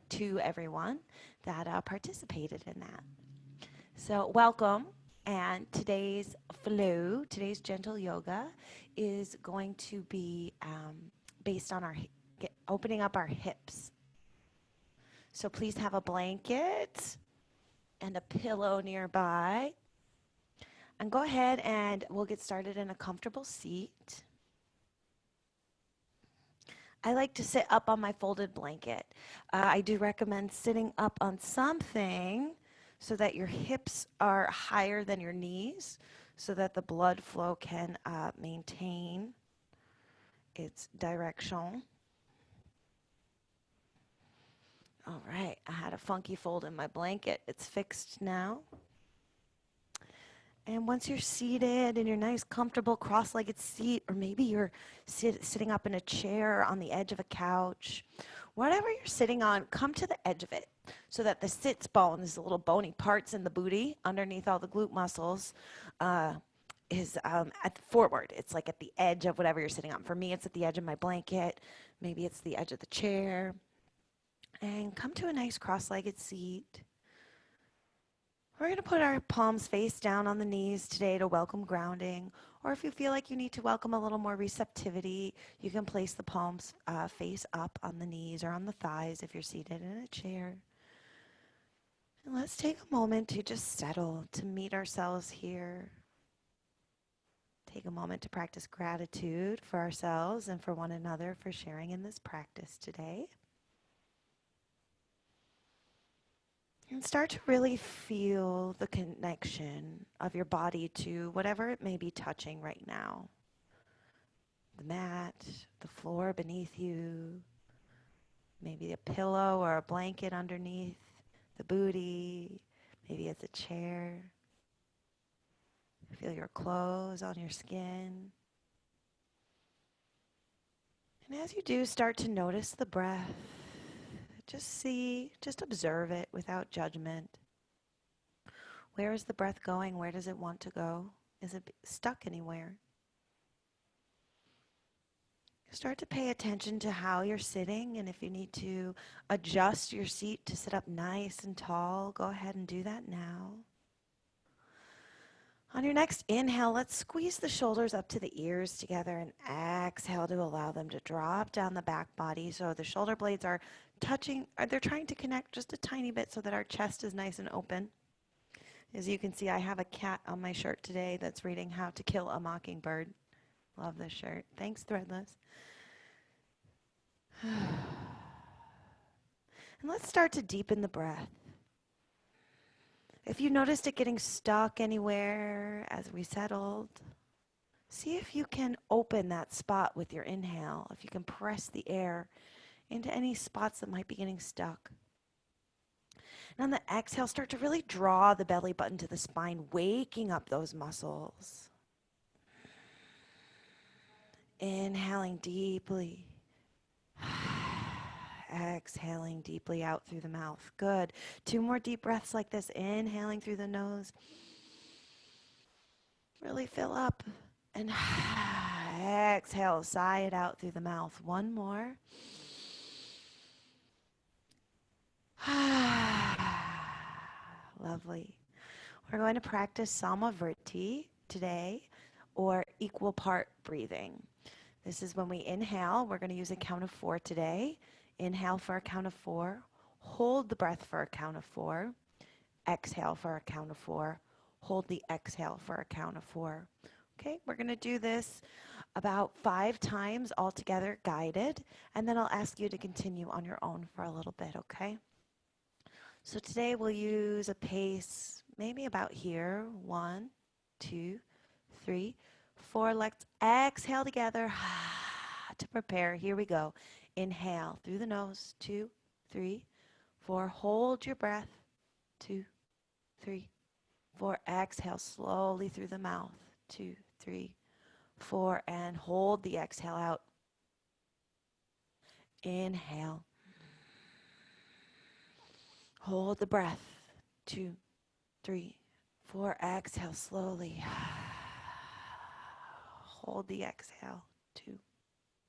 to everyone that participated in that. So welcome. And today's gentle yoga is going to be based on opening up our hips. So please have a blanket and a pillow nearby. And go ahead and we'll get started in a comfortable seat. I like to sit up on my folded blanket. I do recommend sitting up on something so that your hips are higher than your knees so that the blood flow can maintain its direction. All right, I had a funky fold in my blanket. It's fixed now. And once you're seated in your nice, comfortable, cross-legged seat, or maybe you're sitting up in a chair on the edge of a couch, whatever you're sitting on, come to the edge of it so that the sits bone, these little bony parts in the booty underneath all the glute muscles, is forward. It's like at the edge of whatever you're sitting on. For me, it's at the edge of my blanket. Maybe it's the edge of the chair. And come to a nice cross-legged seat. We're going to put our palms face down on the knees today to welcome grounding. Or if you feel like you need to welcome a little more receptivity, you can place the palms face up on the knees or on the thighs if you're seated in a chair. And let's take a moment to just settle, to meet ourselves here. Take a moment to practice gratitude for ourselves and for one another for sharing in this practice today. And start to really feel the connection of your body to whatever it may be touching right now. The mat, the floor beneath you, maybe a pillow or a blanket underneath the booty, maybe it's a chair. Feel your clothes on your skin. And as you do, start to notice the breath. Just observe it without judgment. Where is the breath going? Where does it want to go? Is it stuck anywhere? Start to pay attention to how you're sitting, and if you need to adjust your seat to sit up nice and tall, go ahead and do that now. On your next inhale, let's squeeze the shoulders up to the ears together and exhale to allow them to drop down the back body so the shoulder blades are touching, or they're trying to connect just a tiny bit so that our chest is nice and open. As you can see, I have a cat on my shirt today that's reading How to Kill a Mockingbird. Love this shirt. Thanks, Threadless. And let's start to deepen the breath. If you noticed it getting stuck anywhere as we settled, see if you can open that spot with your inhale, if you can press the air into any spots that might be getting stuck. And on the exhale, start to really draw the belly button to the spine, waking up those muscles. Inhaling deeply. Exhaling deeply out through the mouth. Good. 2 more deep breaths like this. Inhaling through the nose. Really fill up. And exhale. Sigh it out through the mouth. 1 more. Lovely. We're going to practice Samavriti today, or equal part breathing. This is when we inhale. We're going to use a count of 4 today. Inhale for a count of 4. Hold the breath for a count of 4. Exhale for a count of 4. Hold the exhale for a count of 4. Okay, we're going to do this about 5 times altogether, guided, and then I'll ask you to continue on your own for a little bit, okay? So today we'll use a pace maybe about here. 1, 2, 3, 4. Let's exhale together to prepare. Here we go. Inhale through the nose. 2, 3, 4. Hold your breath. 2, 3, 4. Exhale slowly through the mouth. 2, 3, 4. And hold the exhale out. Inhale. Hold the breath. 2, 3, 4. Exhale slowly. Hold the exhale. 2,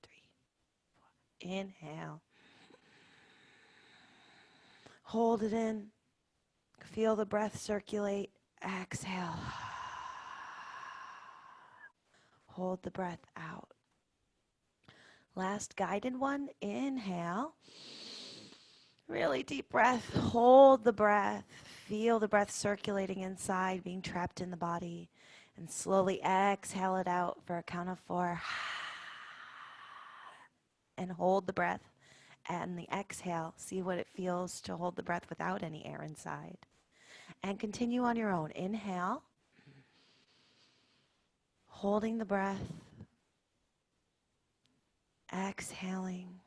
3, 4. Inhale. Hold it in. Feel the breath circulate. Exhale. Hold the breath out. Last guided one. Inhale. Really deep breath. Hold the breath. Feel the breath circulating inside, being trapped in the body. And slowly exhale it out for a count of 4. And hold the breath. And the exhale, see what it feels to hold the breath without any air inside. And continue on your own. Inhale. Holding the breath. Exhaling.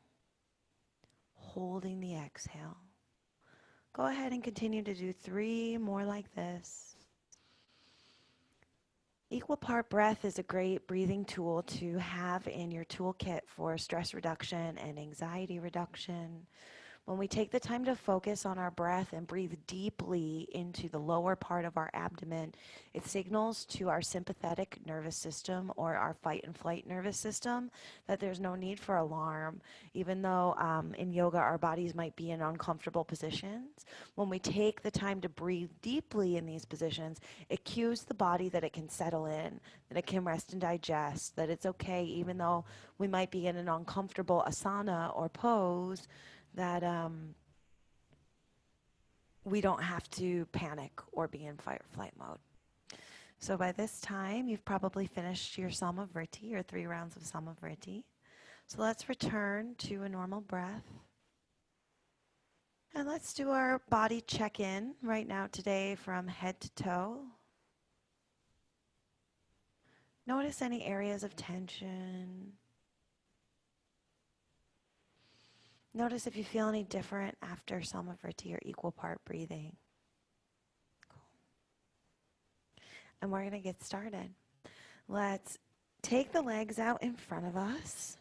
Holding the exhale. Go ahead and continue to do 3 more like this. Equal part breath is a great breathing tool to have in your toolkit for stress reduction and anxiety reduction. When we take the time to focus on our breath and breathe deeply into the lower part of our abdomen, it signals to our sympathetic nervous system or our fight and flight nervous system that there's no need for alarm. Even though in yoga our bodies might be in uncomfortable positions, when we take the time to breathe deeply in these positions, it cues the body that it can settle in, that it can rest and digest, that it's okay even though we might be in an uncomfortable asana or pose, that we don't have to panic or be in fight or flight mode. So by this time, you've probably finished your Samavriti, or 3 rounds of Samavriti. So let's return to a normal breath. And let's do our body check-in right now today from head to toe. Notice any areas of tension. Notice if you feel any different after Samavriti or equal part breathing. Cool. And we're going to get started. Let's take the legs out in front of us.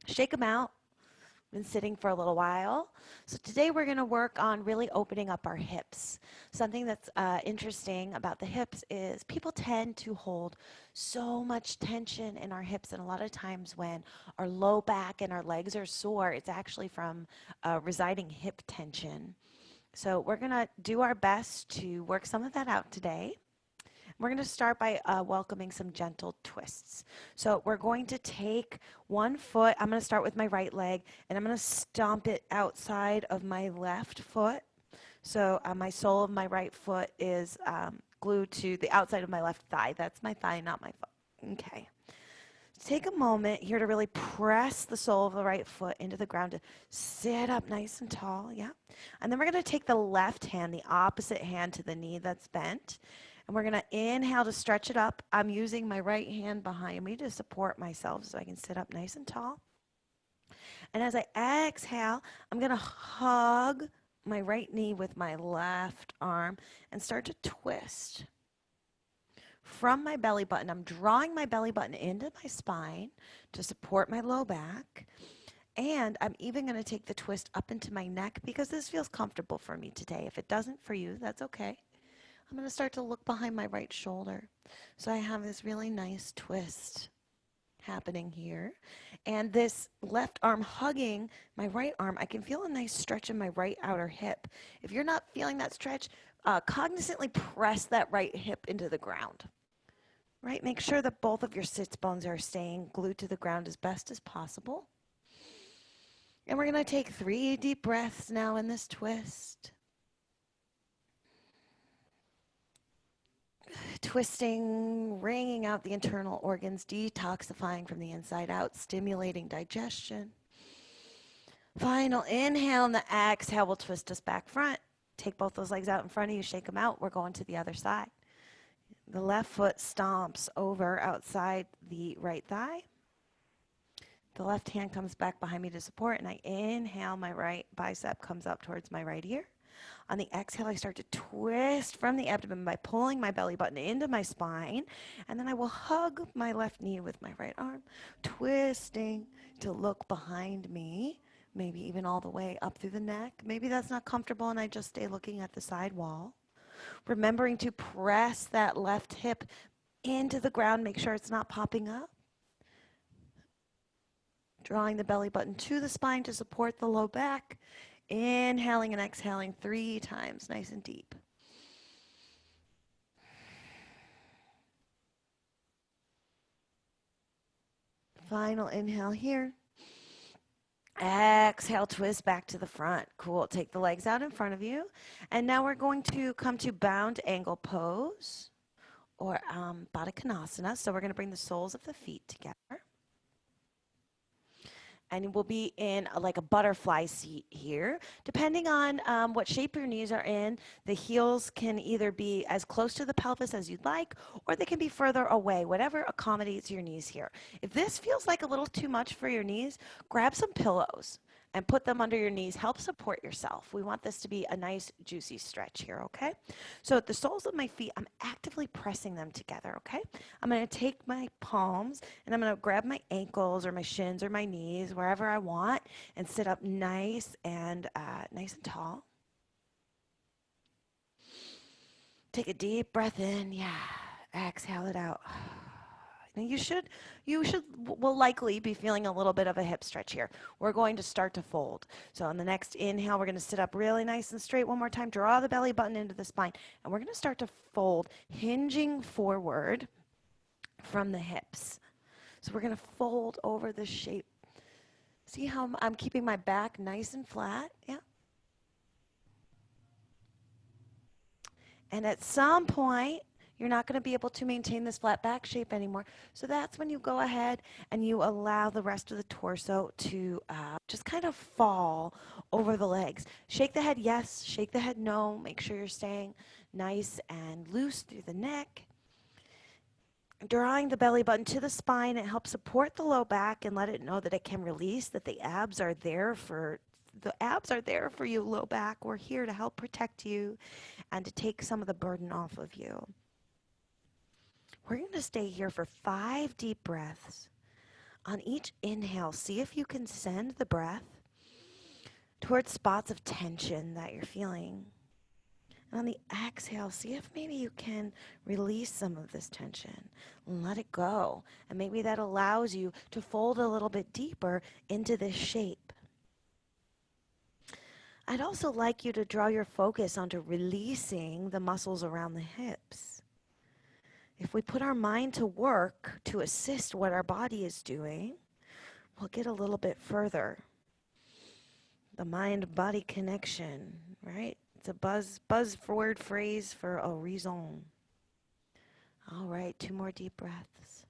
Shake them out. Been sitting for a little while. So today we're going to work on really opening up our hips. Something that's interesting about the hips is people tend to hold so much tension in our hips, and a lot of times when our low back and our legs are sore, it's actually from residing hip tension. So we're going to do our best to work some of that out today. We're going to start by welcoming some gentle twists. So we're going to take one foot. I'm going to start with my right leg, and I'm going to stomp it outside of my left foot. So my sole of my right foot is glued to the outside of my left thigh. That's my thigh, not my foot. Okay. Take a moment here to really press the sole of the right foot into the ground to sit up nice and tall. Yeah. And then we're going to take the left hand, the opposite hand to the knee that's bent. And we're going to inhale to stretch it up. I'm using my right hand behind me to support myself so I can sit up nice and tall. And as I exhale, I'm going to hug my right knee with my left arm and start to twist. From my belly button, I'm drawing my belly button into my spine to support my low back. And I'm even going to take the twist up into my neck because this feels comfortable for me today. If it doesn't for you, that's okay. I'm going to start to look behind my right shoulder. So I have this really nice twist happening here. And this left arm hugging my right arm, I can feel a nice stretch in my right outer hip. If you're not feeling that stretch, cognizantly press that right hip into the ground. Right? Make sure that both of your sits bones are staying glued to the ground as best as possible. And we're going to take 3 deep breaths now in this twist. Twisting, wringing out the internal organs, detoxifying from the inside out, stimulating digestion. Final inhale, and the exhale will twist us back front. Take both those legs out in front of you, shake them out. We're going to the other side. The left foot stomps over outside the right thigh. The left hand comes back behind me to support, and I inhale, my right bicep comes up towards my right ear. On the exhale, I start to twist from the abdomen by pulling my belly button into my spine, and then I will hug my left knee with my right arm, twisting to look behind me, maybe even all the way up through the neck. Maybe that's not comfortable, and I just stay looking at the side wall. Remembering to press that left hip into the ground, make sure it's not popping up. Drawing the belly button to the spine to support the low back. Inhaling and exhaling 3 times, nice and deep. Final inhale here. Exhale, twist back to the front. Cool. Take the legs out in front of you. And now we're going to come to bound angle pose or Baddha Konasana. So we're going to bring the soles of the feet together. And we'll be in like a butterfly seat here. Depending on what shape your knees are in, the heels can either be as close to the pelvis as you'd like, or they can be further away, whatever accommodates your knees here. If this feels like a little too much for your knees, grab some pillows and put them under your knees. Help support yourself. We want this to be a nice, juicy stretch here, okay? So at the soles of my feet, I'm actively pressing them together, okay? I'm going to take my palms and I'm going to grab my ankles or my shins or my knees, wherever I want, and sit up nice and tall. Take a deep breath in. Yeah. Exhale it out. Now will likely be feeling a little bit of a hip stretch here. We're going to start to fold. So on the next inhale, we're going to sit up really nice and straight one more time. Draw the belly button into the spine. And we're going to start to fold, hinging forward from the hips. So we're going to fold over this shape. See how I'm keeping my back nice and flat? Yeah. And at some point, you're not going to be able to maintain this flat back shape anymore. So that's when you go ahead and you allow the rest of the torso to just kind of fall over the legs. Shake the head yes, shake the head no. Make sure you're staying nice and loose through the neck. Drawing the belly button to the spine, it helps support the low back and let it know that it can release, that the abs are there for you, low back. We're here to help protect you and to take some of the burden off of you. We're going to stay here for 5 deep breaths. On each inhale, see if you can send the breath towards spots of tension that you're feeling. And on the exhale, see if maybe you can release some of this tension and let it go. And maybe that allows you to fold a little bit deeper into this shape. I'd also like you to draw your focus onto releasing the muscles around the hips. If we put our mind to work to assist what our body is doing, we'll get a little bit further. The mind-body connection, right? It's a buzzword phrase for a reason. All right, 2 more deep breaths.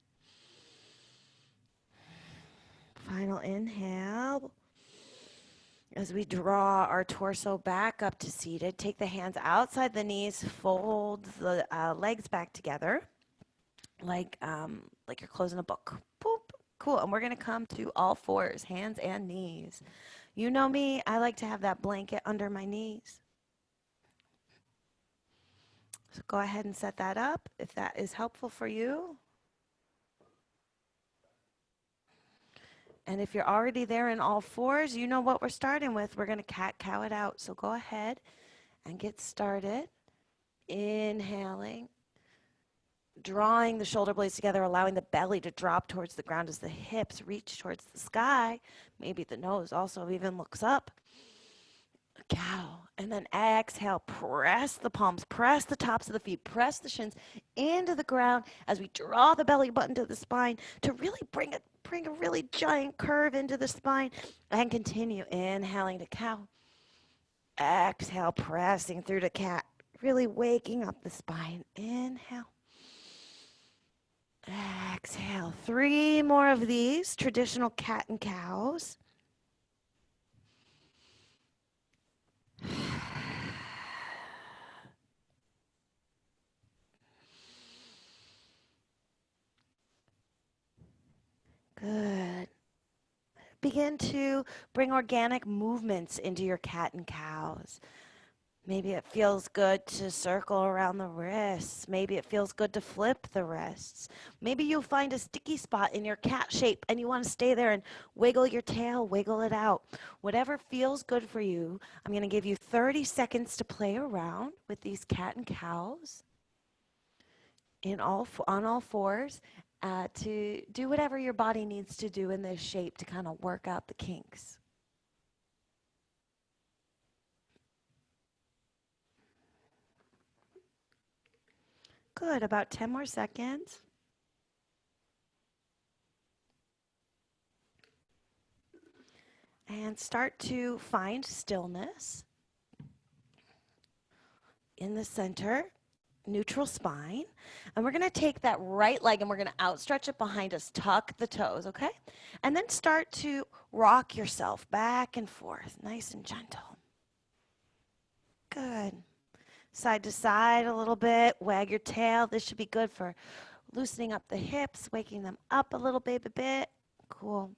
Final inhale. As we draw our torso back up to seated, take the hands outside the knees, fold the legs back together. Like you're closing a book. Boop. Cool. And we're going to come to all fours, hands and knees. You know me, I like to have that blanket under my knees. So go ahead and set that up if that is helpful for you. And if you're already there in all fours, you know what we're starting with. We're going to cat-cow it out. So go ahead and get started. Inhaling. Drawing the shoulder blades together, allowing the belly to drop towards the ground as the hips reach towards the sky. Maybe the nose also even looks up. Cow. And then exhale, press the palms, press the tops of the feet, press the shins into the ground as we draw the belly button to the spine to really bring a really giant curve into the spine and continue inhaling to cow. Exhale, pressing through to cat, really waking up the spine. Inhale. Exhale. 3 more of these traditional cat and cows. Good. Begin to bring organic movements into your cat and cows. Maybe it feels good to circle around the wrists. Maybe it feels good to flip the wrists. Maybe you'll find a sticky spot in your cat shape and you want to stay there and wiggle your tail, wiggle it out. Whatever feels good for you, I'm going to give you 30 seconds to play around with these cat and cows on all fours to do whatever your body needs to do in this shape to kind of work out the kinks. Good, about 10 more seconds. And start to find stillness in the center, neutral spine. And we're going to take that right leg and we're going to outstretch it behind us. Tuck the toes, okay? And then start to rock yourself back and forth, nice and gentle. Good. Side to side a little bit. Wag your tail. This should be good for loosening up the hips, waking them up a little bit. Cool.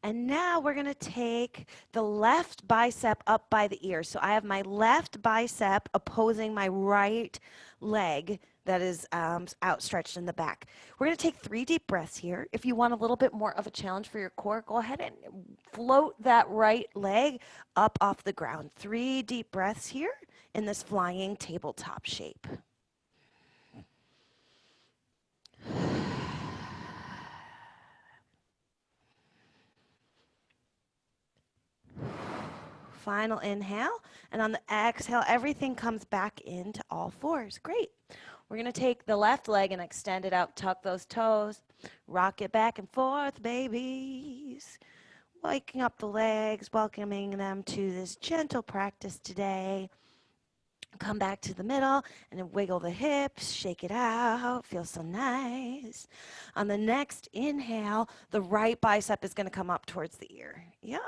And now we're going to take the left bicep up by the ear. So I have my left bicep opposing my right leg that is outstretched in the back. We're going to take 3 deep breaths here. If you want a little bit more of a challenge for your core, go ahead and float that right leg up off the ground. 3 deep breaths here in this flying tabletop shape. Final inhale, and on the exhale, everything comes back into all fours. Great. We're going to take the left leg and extend it out, tuck those toes, rock it back and forth, babies. Waking up the legs, welcoming them to this gentle practice today. Come back to the middle and then wiggle the hips, shake it out, feels so nice. On the next inhale, the right bicep is going to come up towards the ear. Yep.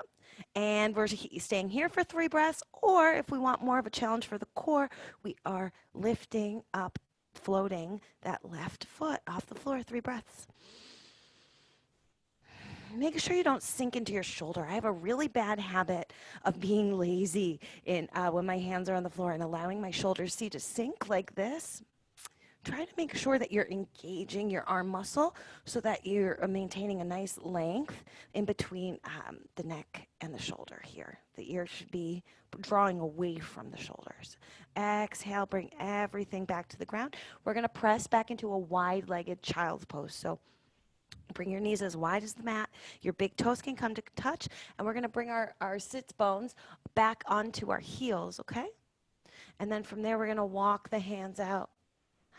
And we're staying here for 3 breaths, or if we want more of a challenge for the core, we are lifting up, floating that left foot off the floor, 3 breaths. Make sure you don't sink into your shoulder. I have a really bad habit of being lazy when my hands are on the floor and allowing my shoulders to sink like this. Try to make sure that you're engaging your arm muscle so that you're maintaining a nice length in between the neck and the shoulder here. The ear should be drawing away from the shoulders. Exhale, bring everything back to the ground. We're going to press back into a wide-legged child's pose. So bring your knees as wide as the mat. Your big toes can come to touch. And we're going to bring our sits bones back onto our heels, okay? And then from there, we're going to walk the hands out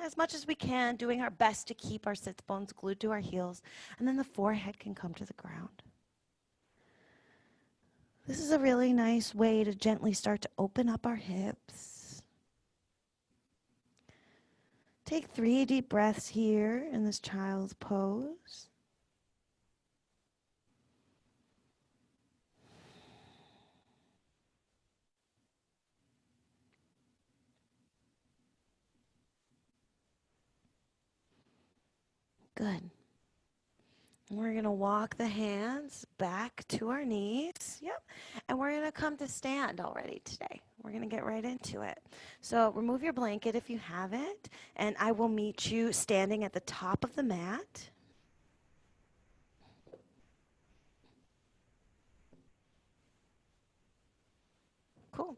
as much as we can, doing our best to keep our sits bones glued to our heels. And then the forehead can come to the ground. This is a really nice way to gently start to open up our hips. Take 3 deep breaths here in this child's pose. Good. We're going to walk the hands back to our knees. Yep. And we're going to come to stand already today. We're going to get right into it. So remove your blanket if you have it, and I will meet you standing at the top of the mat. Cool.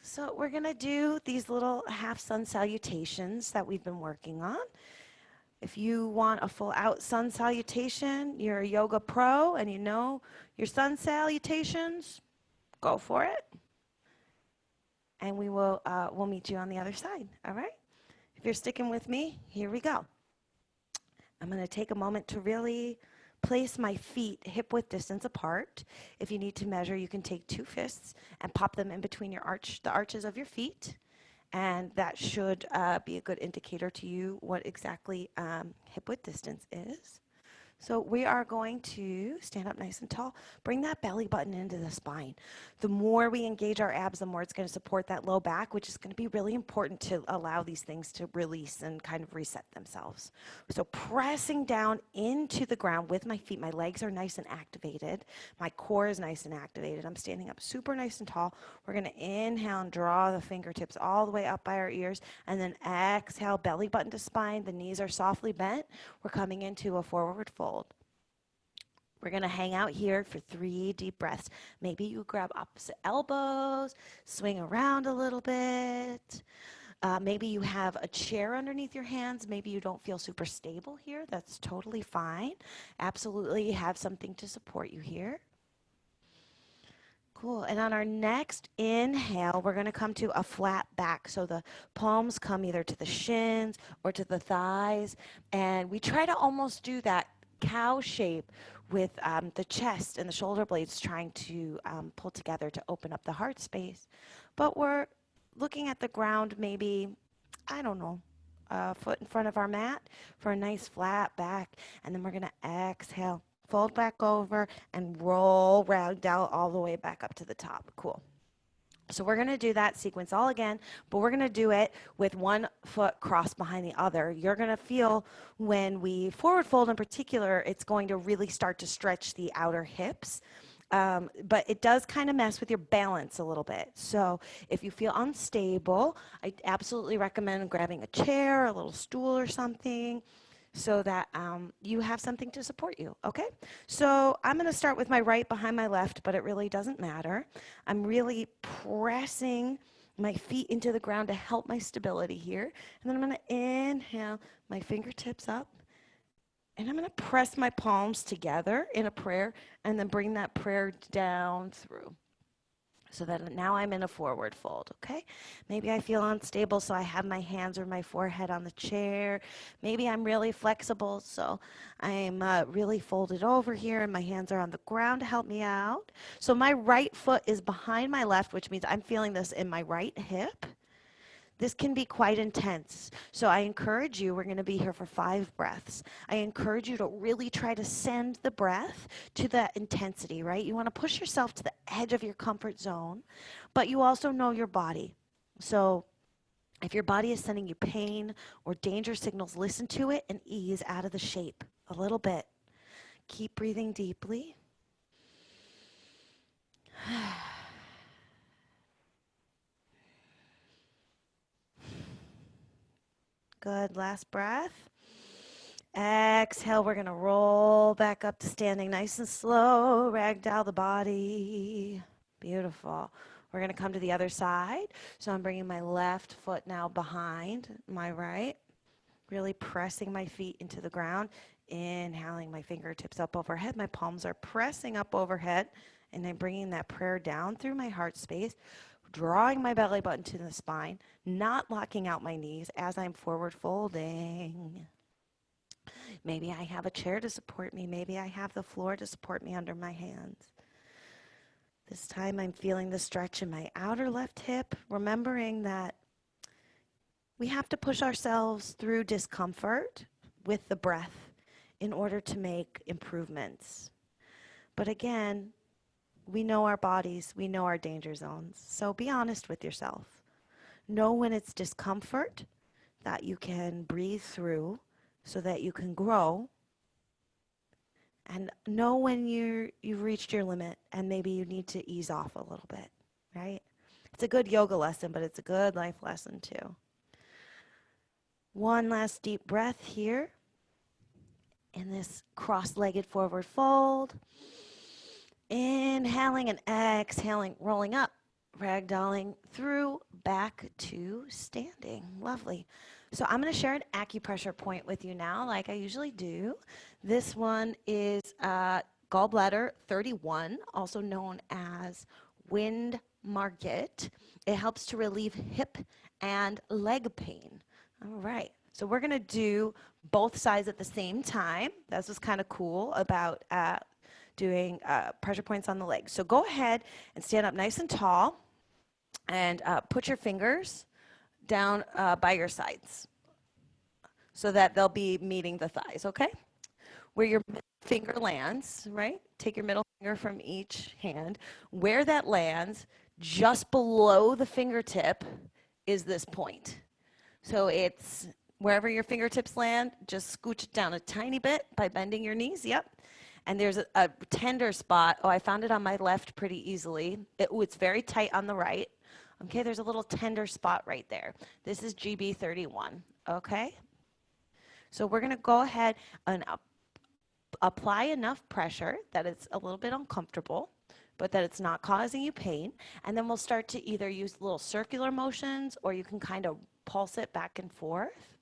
So we're going to do these little half sun salutations that we've been working on. If you want a full out sun salutation, you're a yoga pro and you know your sun salutations, go for it. And we'll meet you on the other side, all right? If you're sticking with me, here we go. I'm going to take a moment to really place my feet hip width distance apart. If you need to measure, you can take 2 fists and pop them in between the arches of your feet. And that should be a good indicator to you what exactly hip width distance is. So we are going to stand up nice and tall. Bring that belly button into the spine. The more we engage our abs, the more it's going to support that low back, which is going to be really important to allow these things to release and kind of reset themselves. So pressing down into the ground with my feet. My legs are nice and activated. My core is nice and activated. I'm standing up super nice and tall. We're going to inhale and draw the fingertips all the way up by our ears. And then exhale, belly button to spine. The knees are softly bent. We're coming into a forward fold. We're going to hang out here for 3 deep breaths. Maybe you grab opposite elbows, swing around a little bit. Maybe you have a chair underneath your hands. Maybe you don't feel super stable here. That's totally fine. Absolutely have something to support you here. Cool. And on our next inhale, we're going to come to a flat back. So the palms come either to the shins or to the thighs. And we try to almost do that cow shape with the chest and the shoulder blades trying to pull together to open up the heart space. But we're looking at the ground maybe, I don't know, a foot in front of our mat for a nice flat back. And then we're going to exhale. Fold back over and roll ragdoll all the way back up to the top. Cool. So we're going to do that sequence all again, but we're going to do it with one foot crossed behind the other. You're going to feel when we forward fold in particular, it's going to really start to stretch the outer hips. But it does kind of mess with your balance a little bit. So if you feel unstable, I absolutely recommend grabbing a chair, a little stool or something, so that you have something to support you, okay? So I'm going to start with my right behind my left, but it really doesn't matter. I'm really pressing my feet into the ground to help my stability here. And then I'm going to inhale my fingertips up. And I'm going to press my palms together in a prayer and then bring that prayer down through. So that now I'm in a forward fold, okay? Maybe I feel unstable, so I have my hands or my forehead on the chair. Maybe I'm really flexible, so I'm really folded over here and my hands are on the ground to help me out. So my right foot is behind my left, which means I'm feeling this in my right hip. This can be quite intense. So I encourage you, we're going to be here for 5 breaths. I encourage you to really try to send the breath to that intensity, right? You want to push yourself to the edge of your comfort zone, but you also know your body. So if your body is sending you pain or danger signals, listen to it and ease out of the shape a little bit. Keep breathing deeply. Good. Last breath. Exhale, we're going to roll back up to standing nice and slow. Ragdoll the body. Beautiful. We're going to come to the other side. So I'm bringing my left foot now behind my right. Really pressing my feet into the ground. Inhaling my fingertips up overhead. My palms are pressing up overhead. And I'm bringing that prayer down through my heart space. Drawing my belly button to the spine. Not locking out my knees as I'm forward folding. Maybe I have a chair to support me. Maybe I have the floor to support me under my hands. This time I'm feeling the stretch in my outer left hip, remembering that we have to push ourselves through discomfort with the breath in order to make improvements. But again, we know our bodies, we know our danger zones. So be honest with yourself. Know when it's discomfort that you can breathe through so that you can grow, and know when you've reached your limit and maybe you need to ease off a little bit, right? It's a good yoga lesson, but it's a good life lesson too. One last deep breath here in this cross-legged forward fold. Inhaling and exhaling, rolling up, ragdolling through, back to standing. Lovely. So I'm going to share an acupressure point with you now, like I usually do. This one is gallbladder 31, also known as wind market. It helps to relieve hip and leg pain. All right. So we're going to do both sides at the same time. That's what's kind of cool about doing pressure points on the legs. So go ahead and stand up nice and tall and put your fingers down by your sides so that they'll be meeting the thighs, okay? Where your finger lands, right? Take your middle finger from each hand. Where that lands, just below the fingertip is this point. So it's wherever your fingertips land, just scooch it down a tiny bit by bending your knees, yep. And there's a tender spot. Oh, I found it on my left pretty easily. It's very tight on the right. Okay, there's a little tender spot right there. This is GB 31, okay? So we're going to go ahead and apply enough pressure that it's a little bit uncomfortable, but that it's not causing you pain. And then we'll start to either use little circular motions or you can kind of pulse it back and forth.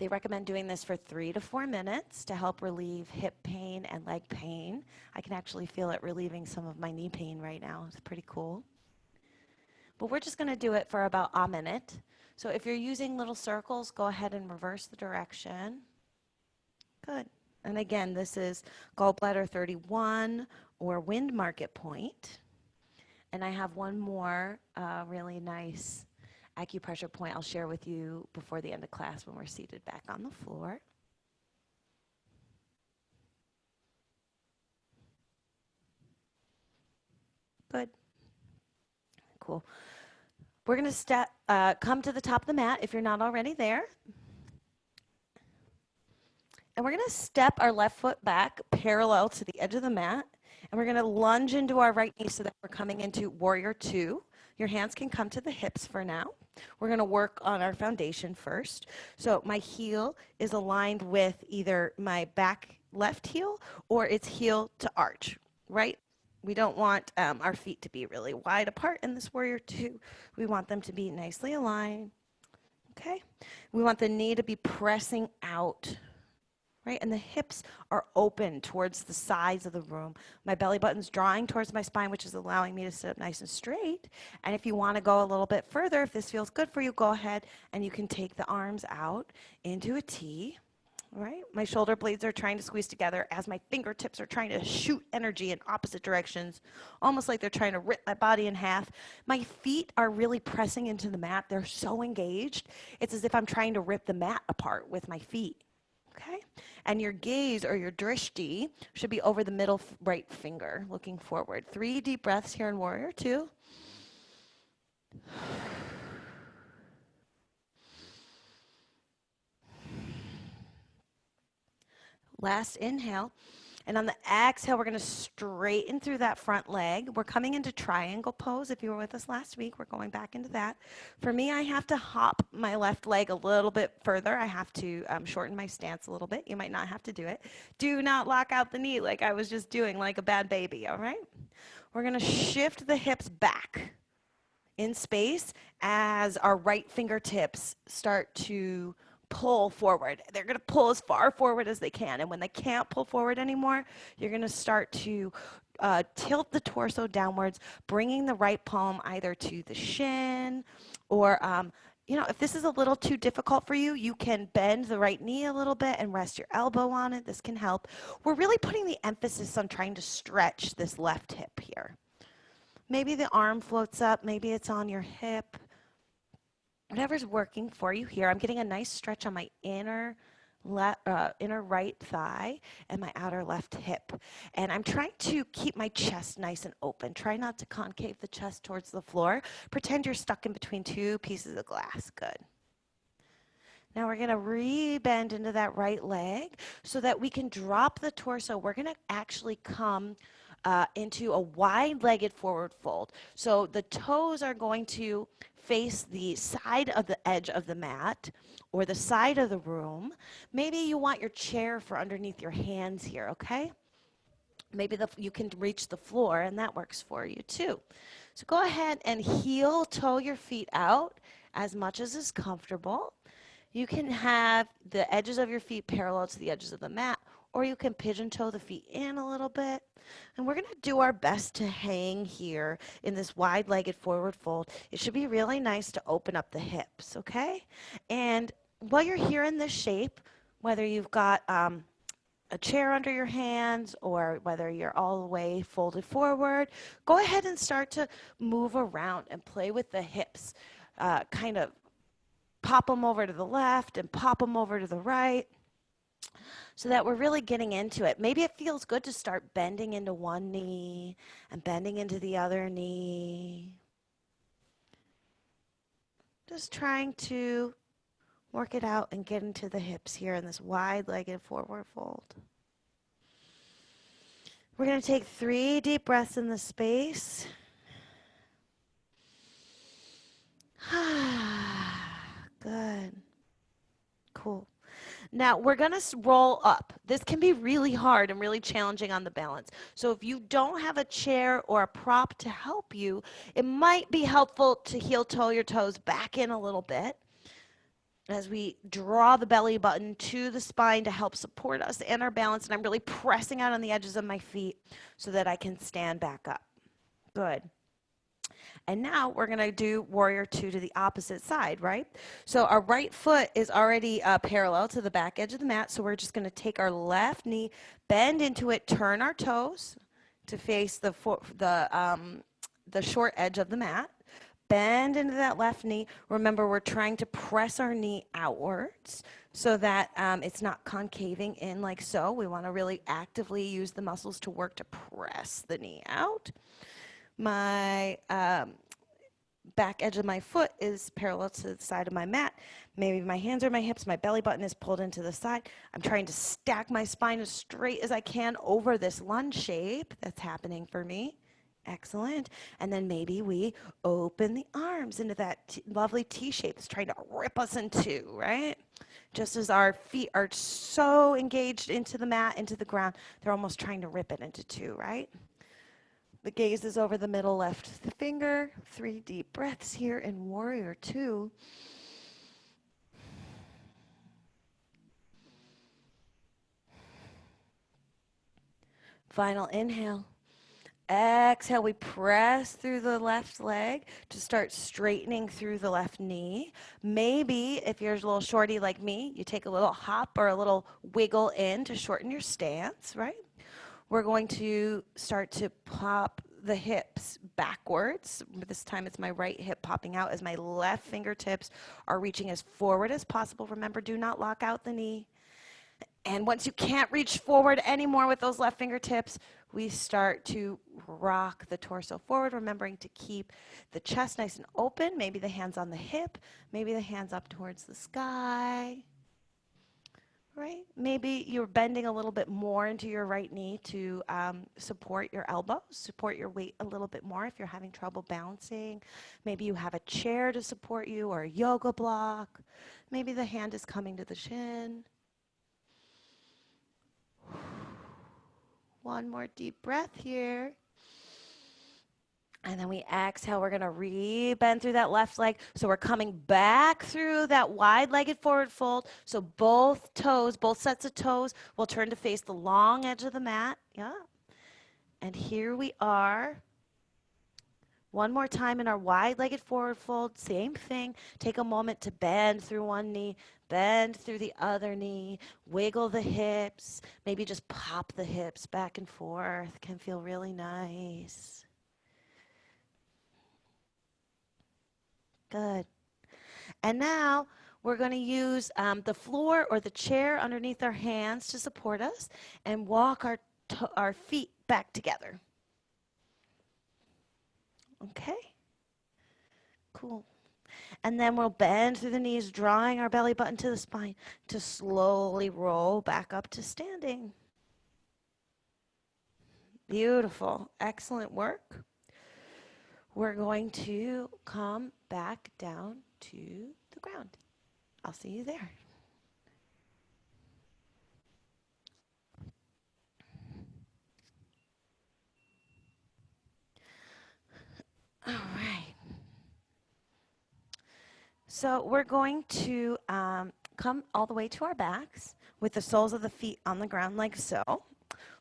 They recommend doing this for 3 to 4 minutes to help relieve hip pain and leg pain. I can actually feel it relieving some of my knee pain right now. It's pretty cool. But we're just going to do it for about a minute. So if you're using little circles, go ahead and reverse the direction. Good. And again, this is gallbladder 31 or wind market point. And I have one more really nice acupressure point I'll share with you before the end of class when we're seated back on the floor. Good. Cool. We're going to come to the top of the mat if you're not already there. And we're going to step our left foot back parallel to the edge of the mat. And we're going to lunge into our right knee so that we're coming into warrior 2. Your hands can come to the hips for now. We're going to work on our foundation first. So my heel is aligned with either my back left heel or it's heel to arch, right? We don't want our feet to be really wide apart in this warrior 2. We want them to be nicely aligned. Okay? We want the knee to be pressing out. Right? And the hips are open towards the sides of the room. My belly button's drawing towards my spine, which is allowing me to sit up nice and straight. And if you want to go a little bit further, if this feels good for you, go ahead and you can take the arms out into a T. Right? My shoulder blades are trying to squeeze together as my fingertips are trying to shoot energy in opposite directions, almost like they're trying to rip my body in half. My feet are really pressing into the mat. They're so engaged. It's as if I'm trying to rip the mat apart with my feet. Okay? And your gaze or your drishti should be over the middle right finger, looking forward. 3 deep breaths here in warrior 2. Last inhale. And on the exhale, we're going to straighten through that front leg. We're coming into triangle pose. If you were with us last week, we're going back into that. For me, I have to hop my left leg a little bit further. I have to shorten my stance a little bit. You might not have to do it. Do not lock out the knee like I was just doing, like a bad baby, all right? We're going to shift the hips back in space as our right fingertips start to pull forward. They're going to pull as far forward as they can. And when they can't pull forward anymore, you're going to start to tilt the torso downwards, bringing the right palm either to the shin or, if this is a little too difficult for you, you can bend the right knee a little bit and rest your elbow on it. This can help. We're really putting the emphasis on trying to stretch this left hip here. Maybe the arm floats up. Maybe it's on your hip. Whatever's working for you here. I'm getting a nice stretch on my inner right thigh and my outer left hip. And I'm trying to keep my chest nice and open. Try not to concave the chest towards the floor. Pretend you're stuck in between 2 pieces of glass. Good. Now we're going to re-bend into that right leg so that we can drop the torso. We're going to actually come into a wide-legged forward fold. So the toes are going to face the side of the edge of the mat or the side of the room. Maybe you want your chair for underneath your hands here, okay? Maybe you can reach the floor and that works for you too. So go ahead and heel toe your feet out as much as is comfortable. You can have the edges of your feet parallel to the edges of the mat, or you can pigeon toe the feet in a little bit. And we're going to do our best to hang here in this wide-legged forward fold. It should be really nice to open up the hips, okay? And while you're here in this shape, whether you've got a chair under your hands or whether you're all the way folded forward, go ahead and start to move around and play with the hips. Kind of pop them over to the left and pop them over to the right, so that we're really getting into it. Maybe it feels good to start bending into one knee and bending into the other knee. Just trying to work it out and get into the hips here in this wide-legged forward fold. We're going to take 3 deep breaths in the space. Good. Cool. Now we're going to roll up. This can be really hard and really challenging on the balance. So if you don't have a chair or a prop to help you, it might be helpful to heel toe your toes back in a little bit as we draw the belly button to the spine to help support us and our balance. And I'm really pressing out on the edges of my feet so that I can stand back up. Good. And now we're going to do warrior two to the opposite side, right? So our right foot is already parallel to the back edge of the mat. So we're just going to take our left knee, bend into it, turn our toes to face the short edge of the mat. Bend into that left knee. Remember, we're trying to press our knee outwards so that it's not concaving in like so. We want to really actively use the muscles to work to press the knee out. My back edge of my foot is parallel to the side of my mat. Maybe my hands are my hips, my belly button is pulled into the side. I'm trying to stack my spine as straight as I can over this lunge shape that's happening for me. Excellent. And then maybe we open the arms into that lovely T shape that's trying to rip us in two, right? Just as our feet are so engaged into the mat, into the ground, they're almost trying to rip it into two, right? The gaze is over the middle left finger. 3 deep breaths here in warrior two. Final inhale. Exhale, we press through the left leg to start straightening through the left knee. Maybe if you're a little shorty like me, you take a little hop or a little wiggle in to shorten your stance, right? We're going to start to pop the hips backwards. This time it's my right hip popping out as my left fingertips are reaching as forward as possible. Remember, do not lock out the knee. And once you can't reach forward anymore with those left fingertips, we start to rock the torso forward, remembering to keep the chest nice and open. Maybe the hands on the hip, maybe the hands up towards the sky, right? Maybe you're bending a little bit more into your right knee to support your elbows, support your weight a little bit more if you're having trouble balancing. Maybe you have a chair to support you or a yoga block. Maybe the hand is coming to the shin. One more deep breath here. And then we exhale. We're going to re-bend through that left leg. So we're coming back through that wide-legged forward fold. So both toes, both sets of toes will turn to face the long edge of the mat. Yeah. And here we are. One more time in our wide-legged forward fold. Same thing. Take a moment to bend through one knee, bend through the other knee, wiggle the hips, maybe just pop the hips back and forth. Can feel really nice. Good. And now we're going to use the floor or the chair underneath our hands to support us and walk our feet back together. Okay. Cool. And then we'll bend through the knees, drawing our belly button to the spine to slowly roll back up to standing. Beautiful. Excellent work. We're going to come back down to the ground. I'll see you there. All right. So we're going to come all the way to our backs with the soles of the feet on the ground like so.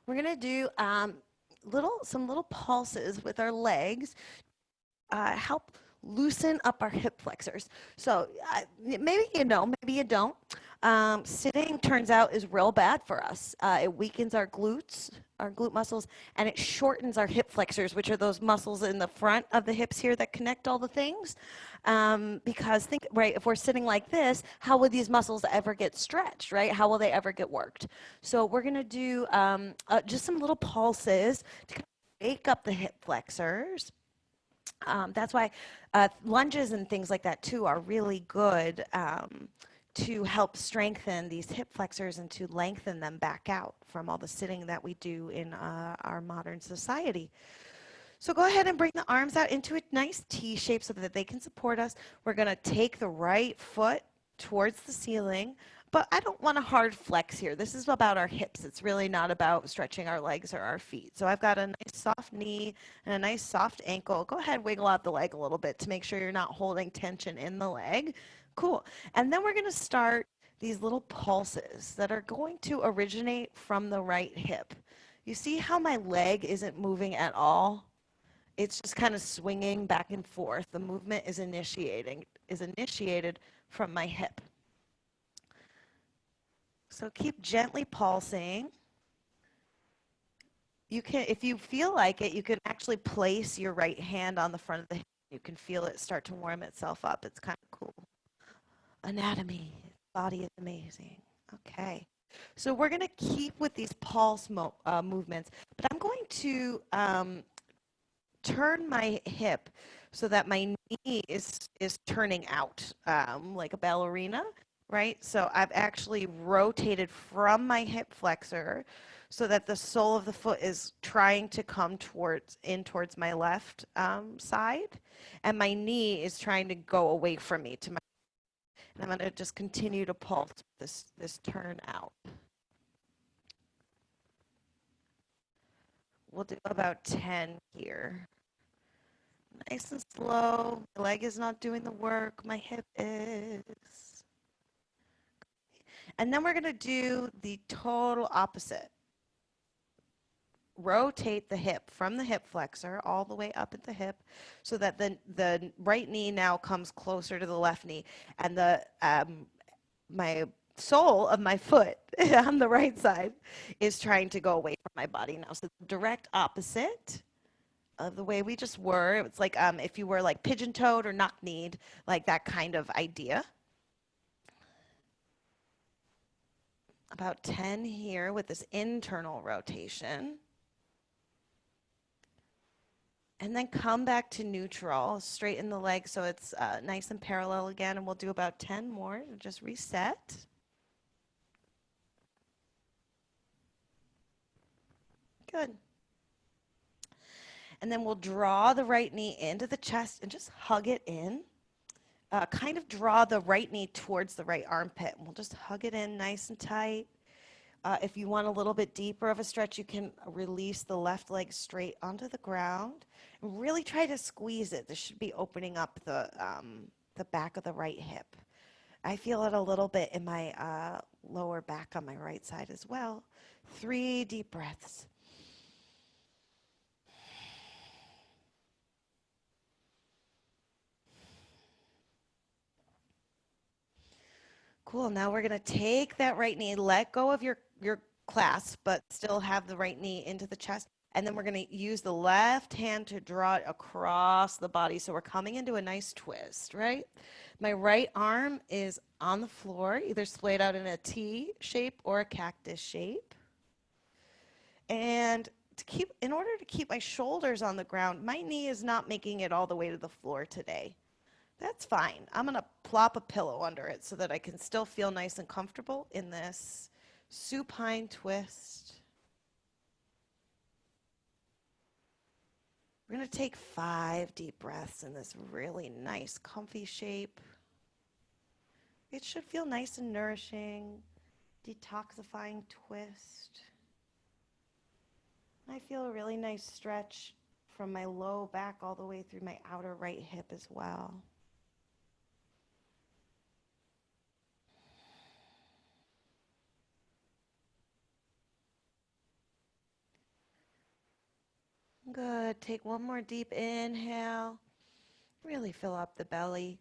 We're going to do some little pulses with our legs, help loosen up our hip flexors. So maybe you know, maybe you don't. Sitting turns out is real bad for us. It weakens our glute muscles, and it shortens our hip flexors, which are those muscles in the front of the hips here that connect all the things. Because think, right, if we're sitting like this, how would these muscles ever get stretched, right? How will they ever get worked? So we're going to do just some little pulses to kind of wake up the hip flexors. That's why lunges and things like that too are really good to help strengthen these hip flexors and to lengthen them back out from all the sitting that we do in our modern society. So go ahead and bring the arms out into a nice T shape so that they can support us. We're going to take the right foot towards the ceiling, but I don't want a hard flex here. This is about our hips. It's really not about stretching our legs or our feet. So I've got a nice soft knee and a nice soft ankle. Go ahead, wiggle out the leg a little bit to make sure you're not holding tension in the leg. Cool. And then we're going to start these little pulses that are going to originate from the right hip. You see how my leg isn't moving at all? It's just kind of swinging back and forth. The movement is initiated from my hip. So keep gently pulsing. You can, if you feel like it, you can actually place your right hand on the front of the hip. You can feel it start to warm itself up. It's kind of cool. Anatomy, body is amazing. Okay. So we're going to keep with these pulse movements, but I'm going to turn my hip so that my knee is turning out like a ballerina, right? So I've actually rotated from my hip flexor so that the sole of the foot is trying to come towards my left side, and my knee is trying to go away from me to my. And I'm going to just continue to pulse this turn out. We'll do about 10 here. Nice and slow. My leg is not doing the work. My hip is. And then we're going to do the total opposite. Rotate the hip from the hip flexor all the way up at the hip so that the right knee now comes closer to the left knee. And my sole of my foot on the right side is trying to go away from my body now. So direct opposite of the way we just were. It's like if you were like pigeon-toed or knock-kneed, like that kind of idea. About 10 here with this internal rotation. And then come back to neutral, straighten the leg so it's nice and parallel again, and we'll do about 10 more. Just reset. Good. And then we'll draw the right knee into the chest and just hug it in. Kind of draw the right knee towards the right armpit. And we'll just hug it in nice and tight. If you want a little bit deeper of a stretch, you can release the left leg straight onto the ground. And really try to squeeze it. This should be opening up the back of the right hip. I feel it a little bit in my lower back on my right side as well. 3 deep breaths. Cool. Now we're going to take that right knee, let go of your clasp, but still have the right knee into the chest. And then we're going to use the left hand to draw it across the body. So we're coming into a nice twist, right? My right arm is on the floor, either splayed out in a T shape or a cactus shape. And in order to keep my shoulders on the ground, my knee is not making it all the way to the floor today. That's fine. I'm going to plop a pillow under it so that I can still feel nice and comfortable in this supine twist. We're going to take 5 deep breaths in this really nice, comfy shape. It should feel nice and nourishing, detoxifying twist. I feel a really nice stretch from my low back all the way through my outer right hip as well. Good. Take one more deep inhale. Really fill up the belly.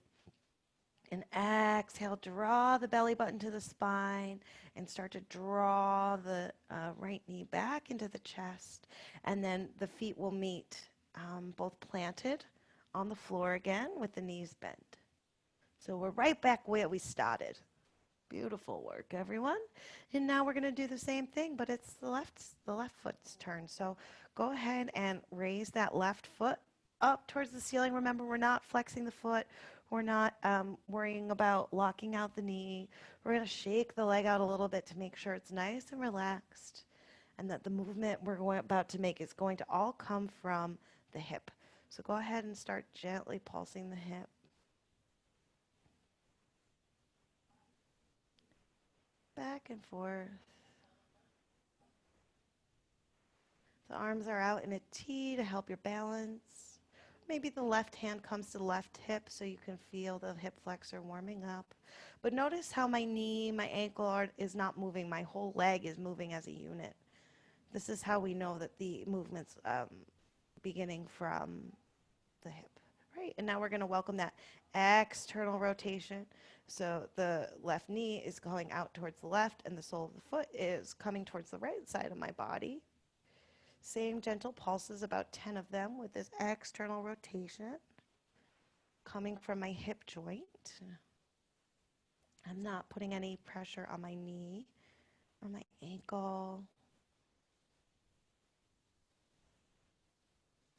And exhale, draw the belly button to the spine and start to draw the right knee back into the chest. And then the feet will meet both planted on the floor again with the knees bent. So we're right back where we started. Beautiful work, everyone. And now we're going to do the same thing, but it's the left foot's turn. So go ahead and raise that left foot up towards the ceiling. Remember, we're not flexing the foot. We're not worrying about locking out the knee. We're going to shake the leg out a little bit to make sure it's nice and relaxed, and that the movement we're about to make is going to all come from the hip. So go ahead and start gently pulsing the hip. Back and forth. The arms are out in a T to help your balance. Maybe the left hand comes to the left hip so you can feel the hip flexor warming up. But notice how my knee, my ankle is not moving. My whole leg is moving as a unit. This is how we know that the movement's beginning from the hip. Right, and now we're going to welcome that external rotation. So the left knee is going out towards the left, and the sole of the foot is coming towards the right side of my body. Same gentle pulses, about 10 of them, with this external rotation coming from my hip joint. I'm not putting any pressure on my knee or my ankle.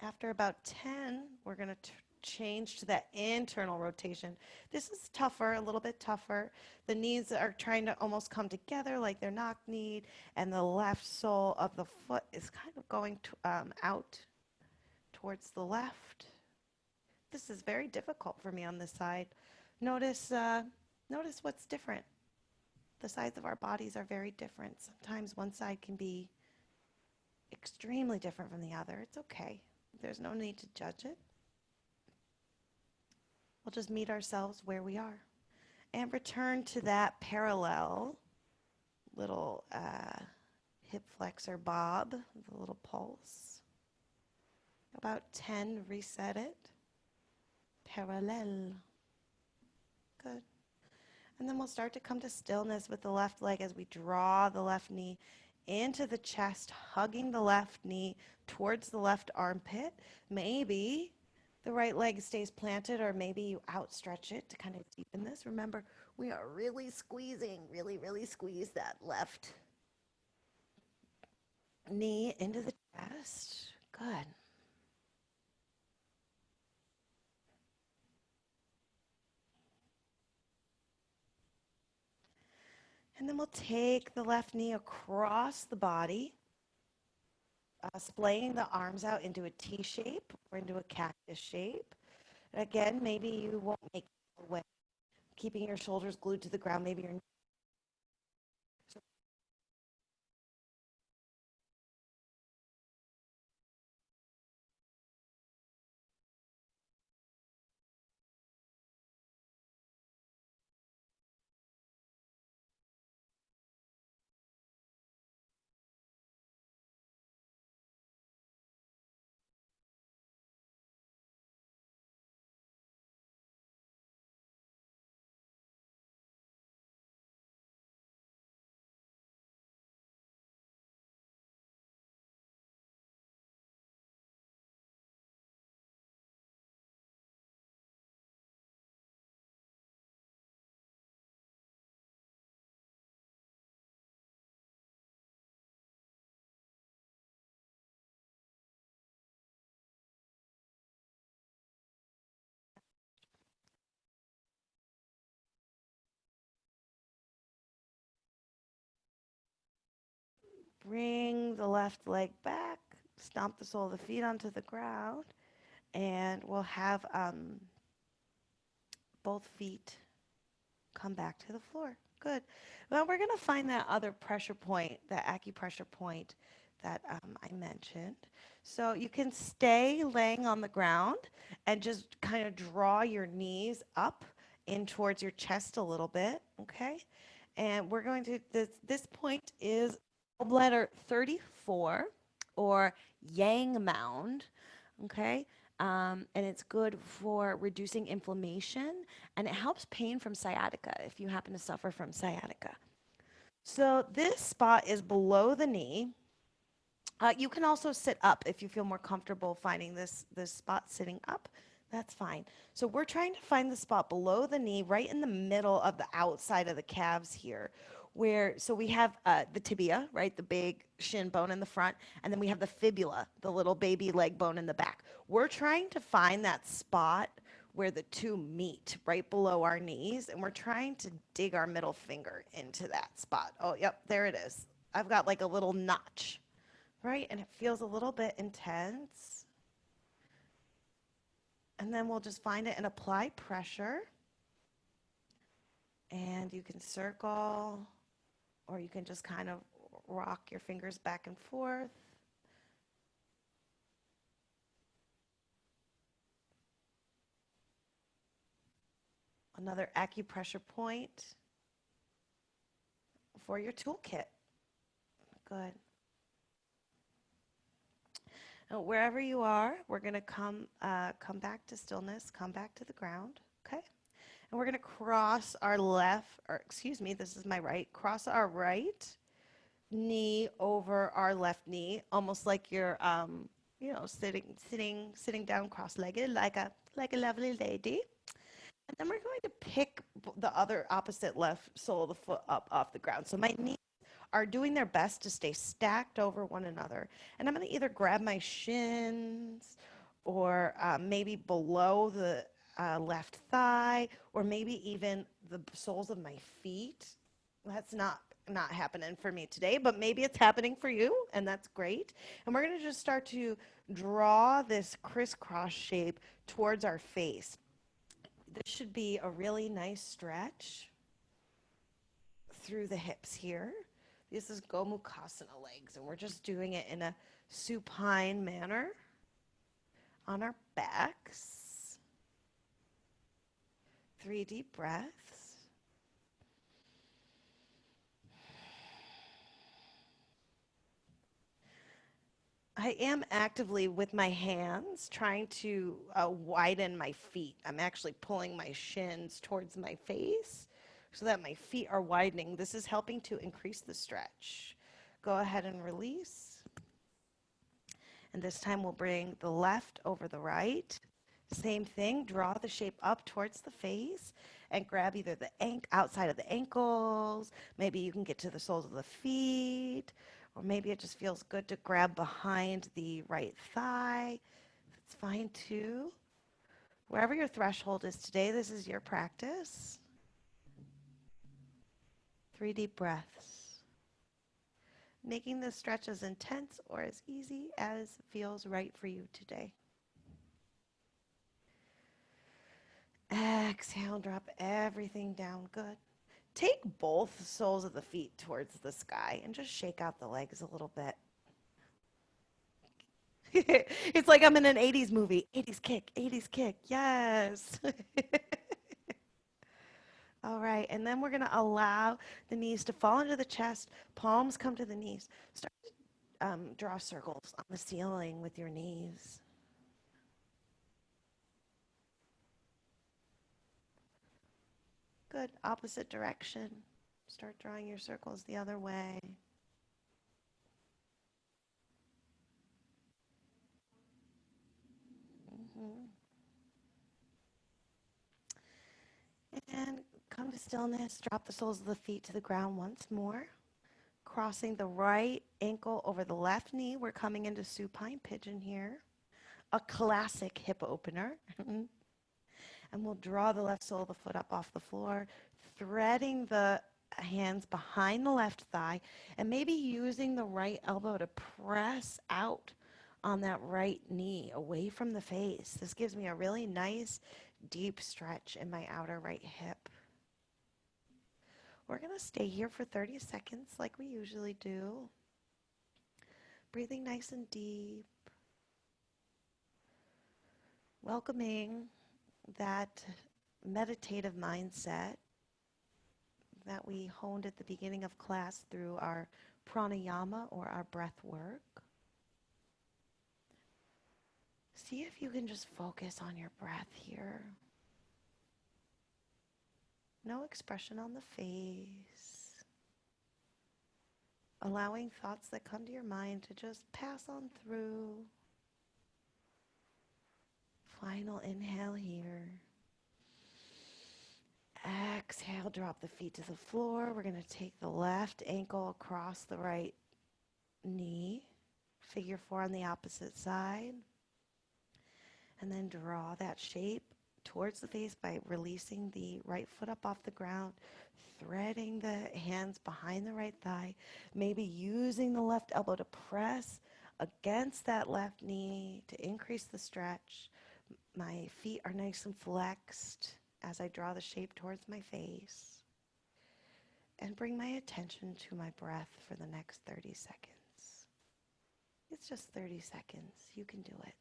After about 10, we're going to change to that internal rotation. This is tougher, a little bit tougher. The knees are trying to almost come together like they're knock-kneed, and the left sole of the foot is kind of going out towards the left. This is very difficult for me on this side. Notice what's different. The sides of our bodies are very different. Sometimes one side can be extremely different from the other. It's okay. There's no need to judge it. We'll just meet ourselves where we are and return to that parallel little hip flexor bob, the little pulse. About 10, reset it. Parallel. Good. And then we'll start to come to stillness with the left leg as we draw the left knee into the chest, hugging the left knee towards the left armpit. Maybe the right leg stays planted, or maybe you outstretch it to kind of deepen this. Remember, we are really squeezing, really squeeze that left knee into the chest. Good. And then we'll take the left knee across the body, splaying the arms out into a T shape or into a cactus shape. And again, maybe you won't make it away, keeping your shoulders glued to the ground. Maybe your bring the left leg back, stomp the sole of the feet onto the ground, and we'll have both feet come back to the floor. Good. Well, we're going to find that other pressure point, that acupressure point that I mentioned. So you can stay laying on the ground and just kind of draw your knees up in towards your chest a little bit, okay? And we're going to, this point is letter 34, or yang mound, okay? And it's good for reducing inflammation, and it helps pain from sciatica if you happen to suffer from sciatica. So this spot is below the knee. You can also sit up if you feel more comfortable finding this spot sitting up. That's fine. So we're trying to find the spot below the knee, right in the middle of the outside of the calves here, where, so we have the tibia, right, the big shin bone in the front, and then we have the fibula, the little baby leg bone in the back. We're trying to find that spot where the two meet, right below our knees, and we're trying to dig our middle finger into that spot. Oh, yep, there it is. I've got like a little notch, right, and it feels a little bit intense. And then we'll just find it and apply pressure. And you can circle, or you can just kind of rock your fingers back and forth. Another acupressure point for your toolkit. Good. Now, wherever you are, we're going to come back to stillness, come back to the ground, okay? And we're going to cross our left, or excuse me, this is my right, cross our right knee over our left knee, almost like you're, sitting down cross-legged, like a lovely lady. And then we're going to pick the other opposite left sole of the foot up off the ground. So my knees are doing their best to stay stacked over one another. And I'm going to either grab my shins or maybe below the left thigh, or maybe even the soles of my feet. That's not happening for me today, but maybe it's happening for you, and that's great. And we're going to just start to draw this crisscross shape towards our face. This should be a really nice stretch through the hips here. This is Gomukhasana legs, and we're just doing it in a supine manner on our backs. 3 deep breaths. I am actively with my hands trying to widen my feet. I'm actually pulling my shins towards my face so that my feet are widening. This is helping to increase the stretch. Go ahead and release. And this time we'll bring the left over the right. Same thing, draw the shape up towards the face and grab either the outside of the ankles. Maybe you can get to the soles of the feet, or maybe it just feels good to grab behind the right thigh. That's fine too. Wherever your threshold is today, this is your practice. 3 deep breaths. Making this stretch as intense or as easy as feels right for you today. Exhale, drop everything down. Good. Take both soles of the feet towards the sky and just shake out the legs a little bit. It's like I'm in an 80s movie. 80s kick, 80s kick. Yes. All right, and then we're going to allow the knees to fall into the chest. Palms come to the knees. Start to draw circles on the ceiling with your knees. Good. Opposite direction. Start drawing your circles the other way. And come to stillness. Drop the soles of the feet to the ground once more. Crossing the right ankle over the left knee. We're coming into supine pigeon here. A classic hip opener. And we'll draw the left sole of the foot up off the floor, threading the hands behind the left thigh, and maybe using the right elbow to press out on that right knee away from the face. This gives me a really nice deep stretch in my outer right hip. We're going to stay here for 30 seconds like we usually do. Breathing nice and deep. Welcoming that meditative mindset that we honed at the beginning of class through our pranayama or our breath work. See if you can just focus on your breath here. No expression on the face. Allowing thoughts that come to your mind to just pass on through. Final inhale here. Exhale, drop the feet to the floor. We're going to take the left ankle across the right knee. Figure 4 on the opposite side. And then draw that shape towards the face by releasing the right foot up off the ground, threading the hands behind the right thigh, maybe using the left elbow to press against that left knee to increase the stretch. My feet are nice and flexed as I draw the shape towards my face. And bring my attention to my breath for the next 30 seconds. It's just 30 seconds. You can do it.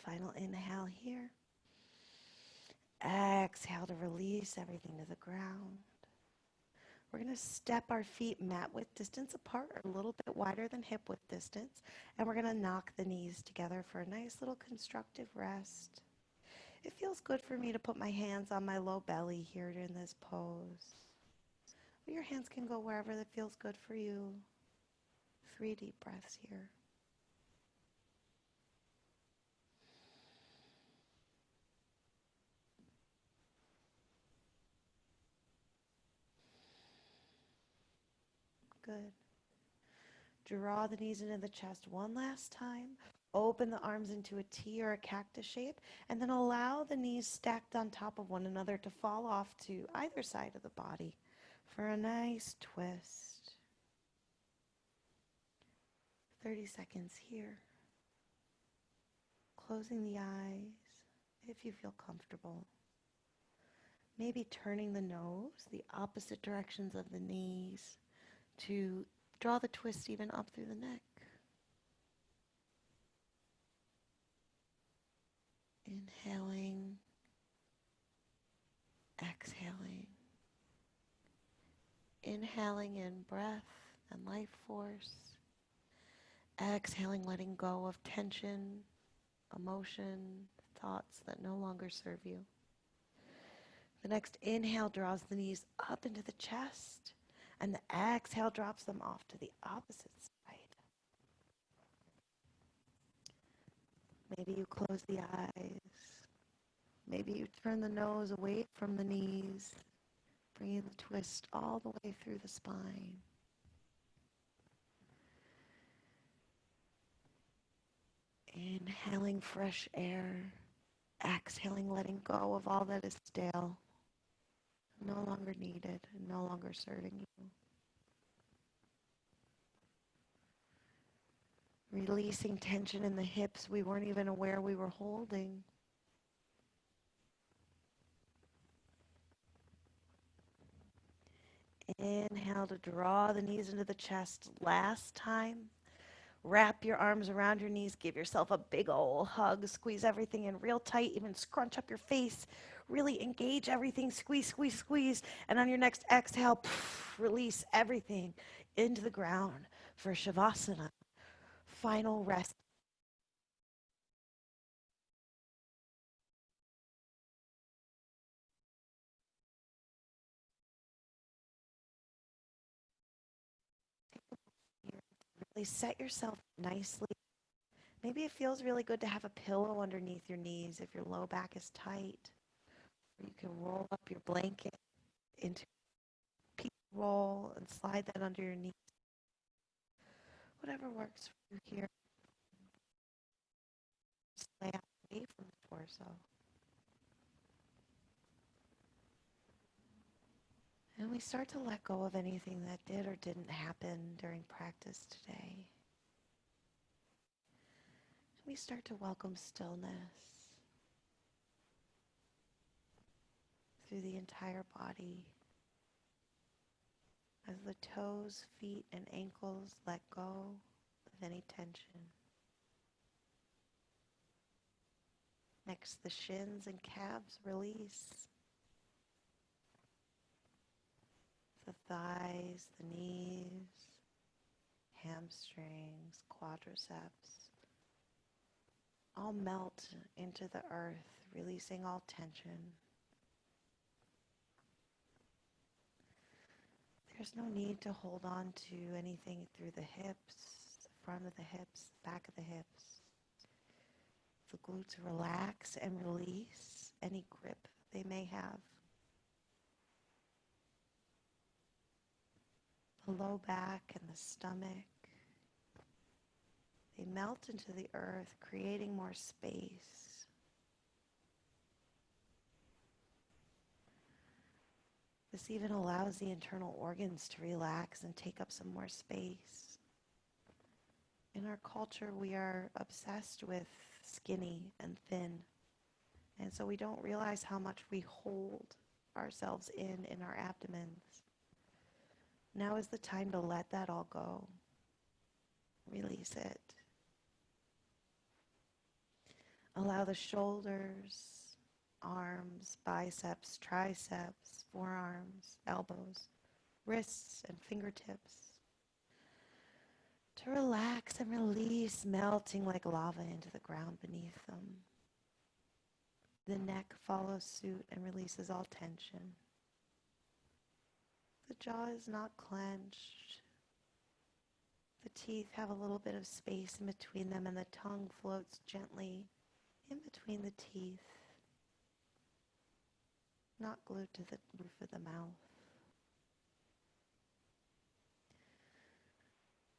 Final inhale here. Exhale to release everything to the ground. We're going to step our feet mat width distance apart, or a little bit wider than hip width distance, and we're going to knock the knees together for a nice little constructive rest. It feels good for me to put my hands on my low belly here in this pose. Your hands can go wherever that feels good for you. 3 deep breaths here. Good. Draw the knees into the chest one last time. Open the arms into a T or a cactus shape, and then allow the knees stacked on top of one another to fall off to either side of the body for a nice twist. 30 seconds here. Closing the eyes if you feel comfortable. Maybe turning the nose the opposite directions of the knees to draw the twist even up through the neck. Inhaling, exhaling. Inhaling in breath and life force. Exhaling, letting go of tension, emotion, thoughts that no longer serve you. The next inhale draws the knees up into the chest, and the exhale drops them off to the opposite side. Maybe you close the eyes. Maybe you turn the nose away from the knees, bringing the twist all the way through the spine. Inhaling fresh air, exhaling, letting go of all that is stale, no longer needed, and no longer serving you. Releasing tension in the hips we weren't even aware we were holding. Inhale to draw the knees into the chest. Last time. Wrap your arms around your knees. Give yourself a big old hug. Squeeze everything in real tight. Even scrunch up your face. Really engage everything. Squeeze, squeeze, squeeze. And on your next exhale, release everything into the ground for Shavasana. Final rest. Really set yourself nicely. Maybe it feels really good to have a pillow underneath your knees if your low back is tight. You can roll up your blanket into a pea roll and slide that under your knee. Whatever works for you here. Just lay out away from the torso. And we start to let go of anything that did or didn't happen during practice today. We start to welcome stillness through the entire body as the toes, feet, and ankles let go of any tension. Next, the shins and calves release. The thighs, the knees, hamstrings, quadriceps, all melt into the earth, releasing all tension. There's no need to hold on to anything through the hips, the front of the hips, back of the hips. The glutes relax and release any grip they may have. The low back and the stomach, they melt into the earth, creating more space. This even allows the internal organs to relax and take up some more space. In our culture, we are obsessed with skinny and thin, and so we don't realize how much we hold ourselves in our abdomens. Now is the time to let that all go. Release it. Allow the shoulders, arms, biceps, triceps, forearms, elbows, wrists, and fingertips to relax and release, melting like lava into the ground beneath them. The neck follows suit and releases all tension. The jaw is not clenched. The teeth have a little bit of space in between them, and the tongue floats gently in between the teeth, not glued to the roof of the mouth.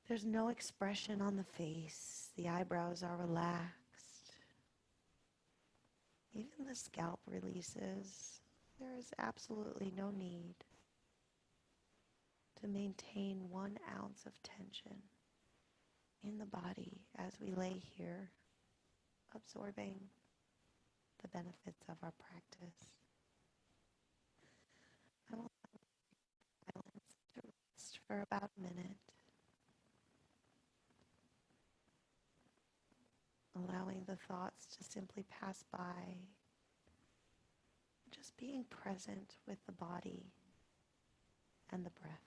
There's no expression on the face. The eyebrows are relaxed. Even the scalp releases. There is absolutely no need to maintain 1 ounce of tension in the body as we lay here, absorbing the benefits of our practice. I will silence to rest for about a minute, allowing the thoughts to simply pass by, just being present with the body and the breath.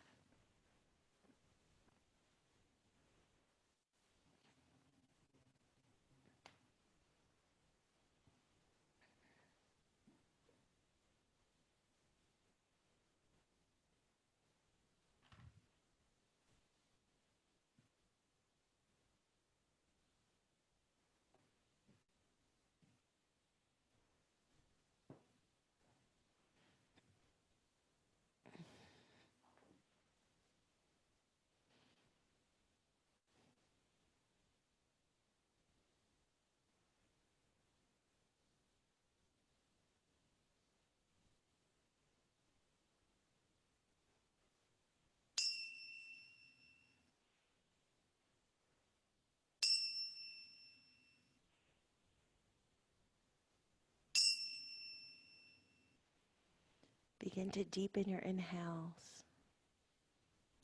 Begin to deepen your inhales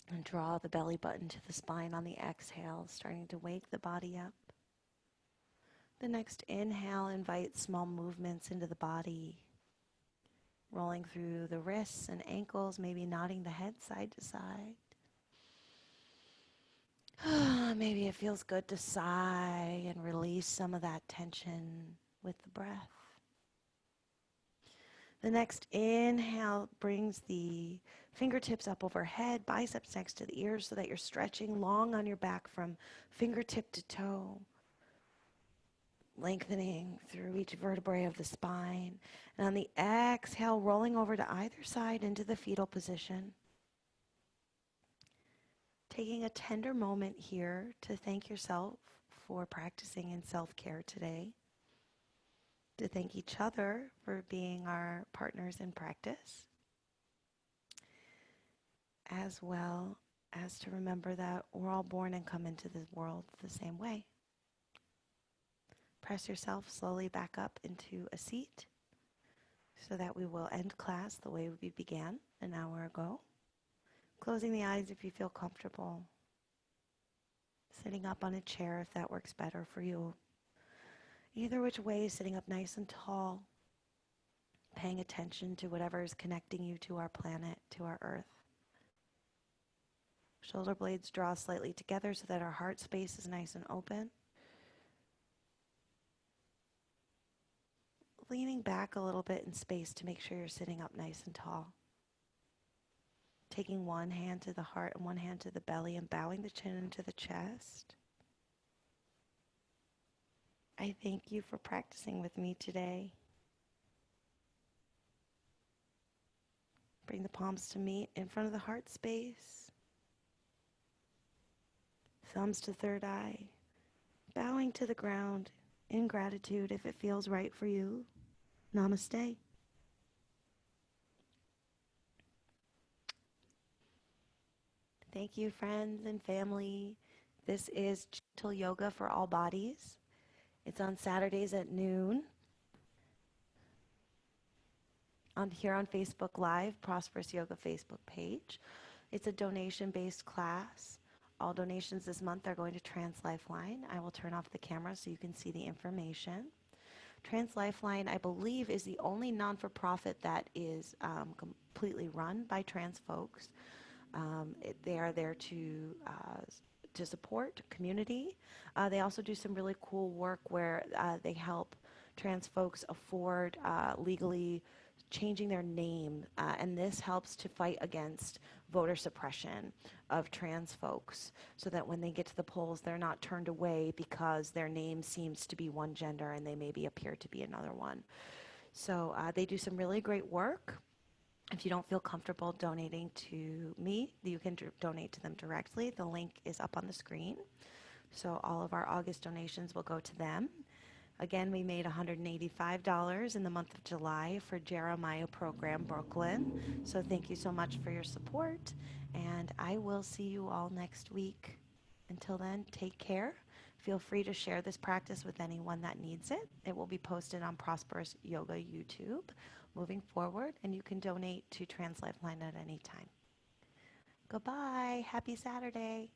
and draw the belly button to the spine on the exhale, starting to wake the body up. The next inhale invites small movements into the body, rolling through the wrists and ankles, maybe nodding the head side to side. Maybe it feels good to sigh and release some of that tension with the breath. The next inhale brings the fingertips up overhead, biceps next to the ears so that you're stretching long on your back from fingertip to toe, lengthening through each vertebrae of the spine. And on the exhale, rolling over to either side into the fetal position. Taking a tender moment here to thank yourself for practicing in self-care today, to thank each other for being our partners in practice, as well as to remember that we're all born and come into this world the same way. Press yourself slowly back up into a seat so that we will end class the way we began an hour ago. Closing the eyes if you feel comfortable. Sitting up on a chair if that works better for you. Either which way, sitting up nice and tall, paying attention to whatever is connecting you to our planet, to our earth. Shoulder blades draw slightly together so that our heart space is nice and open. Leaning back a little bit in space to make sure you're sitting up nice and tall. Taking one hand to the heart and one hand to the belly and bowing the chin into the chest. I thank you for practicing with me today. Bring the palms to meet in front of the heart space. Thumbs to third eye. Bowing to the ground in gratitude if it feels right for you. Namaste. Thank you, friends and family. This is Gentle Yoga for All Bodies. It's on Saturdays at noon. Here on Facebook Live, Prosperous Yoga Facebook page. It's a donation-based class. All donations this month are going to Trans Lifeline. I will turn off the camera so you can see the information. Trans Lifeline, I believe, is the only non-for-profit that is completely run by trans folks. They are there to support community. They also do some really cool work where they help trans folks afford legally changing their name, and this helps to fight against voter suppression of trans folks so that when they get to the polls, they're not turned away because their name seems to be one gender and they maybe appear to be another one. So they do some really great work. If you don't feel comfortable donating to me, you can donate to them directly. The link is up on the screen. So all of our August donations will go to them. Again, we made $185 in the month of July for Jeremiah Program Brooklyn. So thank you so much for your support. And I will see you all next week. Until then, take care. Feel free to share this practice with anyone that needs it. It will be posted on Prosperous Yoga YouTube moving forward, and you can donate to Trans Lifeline at any time. Goodbye. Happy Saturday.